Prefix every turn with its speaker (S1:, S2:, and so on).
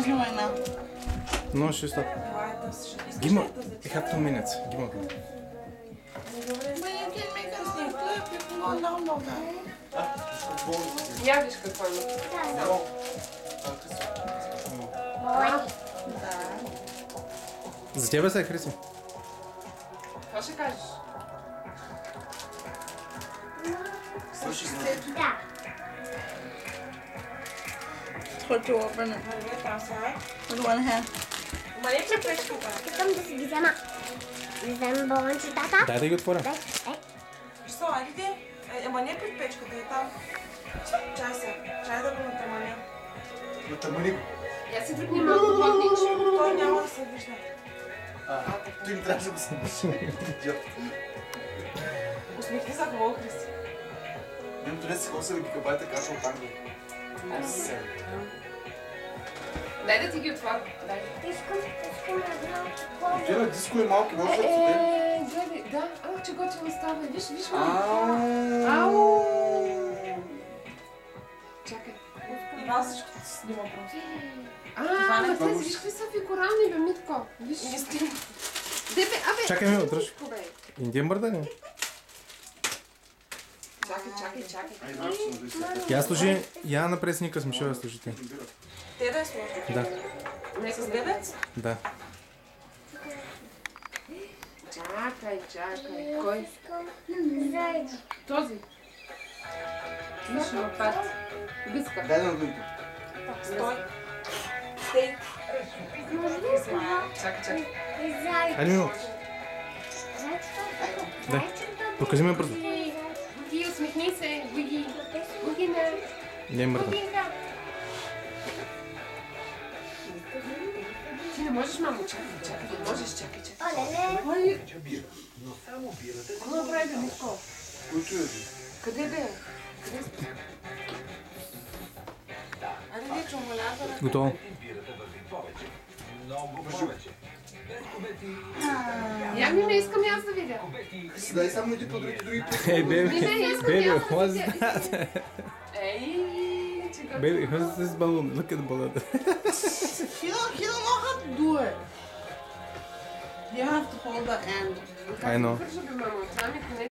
S1: you right now.
S2: No, ще стоп. I have 2 minutes. Give me.
S1: But you can make us the clip if you want down on that.
S3: Ядеш какво има.
S2: За тебе се, Хриси.
S3: Какво ще кажеш?
S4: Да.
S1: What you open it? What do you want to have?
S4: Искам да си ги взема. Да взема балончетата.
S2: Дай да ги отворя.
S4: Дай.
S5: Що, айде? Ама не пред печката, е там. Чай се, чай да го натъманя.
S6: Натъмани го.
S3: Я си дръпни малко плотнич.
S5: Той няма да се вижда.
S6: Той не трябваше да се вижда.
S5: Усмихни се хубаво, Христи.
S6: Нямато не си 8 гигабайта каша от Англия.
S3: Дай да ти ги отворя. Дай.
S4: Искам едно.
S6: Тя на диско е малки, може да се
S3: Гледай, да. Ау, че готино става. Виж, виж ме.
S6: Ау.
S3: Чакай.
S5: И аз всичко си снима просто.
S3: Ама тези, виж какви са фигурални, бе, Митко. Виж. Дебе, абе.
S2: Чакай ме, отръж.
S3: Бе.
S2: Индиен бърдане.
S3: Чакай.
S2: Я служи, я напред сника смешо да служите.
S5: Те да е сложно.
S2: Да,
S5: Не с дебец?
S2: да.
S3: Чакай. Кой?
S4: Зайче.
S3: Този. Виж, лопат. Гъска.
S6: Дай да надуйте.
S5: Стой. Стей.
S4: Може ли това?
S3: Чакай.
S4: Зайче.
S2: Айде минало. Да. Покажи ме бързо.
S3: Буги, усмихни се. Буги не.
S2: Не е мърда.
S3: Ти не можеш, мамо. Чакай. Не можеш, чакай.
S4: Оле,
S3: Какво направи, бе, Митко?
S6: Който е?
S3: Къде бе? Къде сте?
S5: Айде, Дичо, моля да...
S2: Готово.
S3: Я не искам аз да видя.
S6: Си дай само един по други.
S2: Hey, baby.
S3: Не, искам
S2: Baby,
S3: аз да
S2: what's
S3: видя.
S2: that?
S3: Ей, че
S2: Baby, what's this balloon? Look at the balloon.
S1: He don't know how to do it. You have to hold the end.
S2: I know.
S3: Бързо бе, мамо. Това ми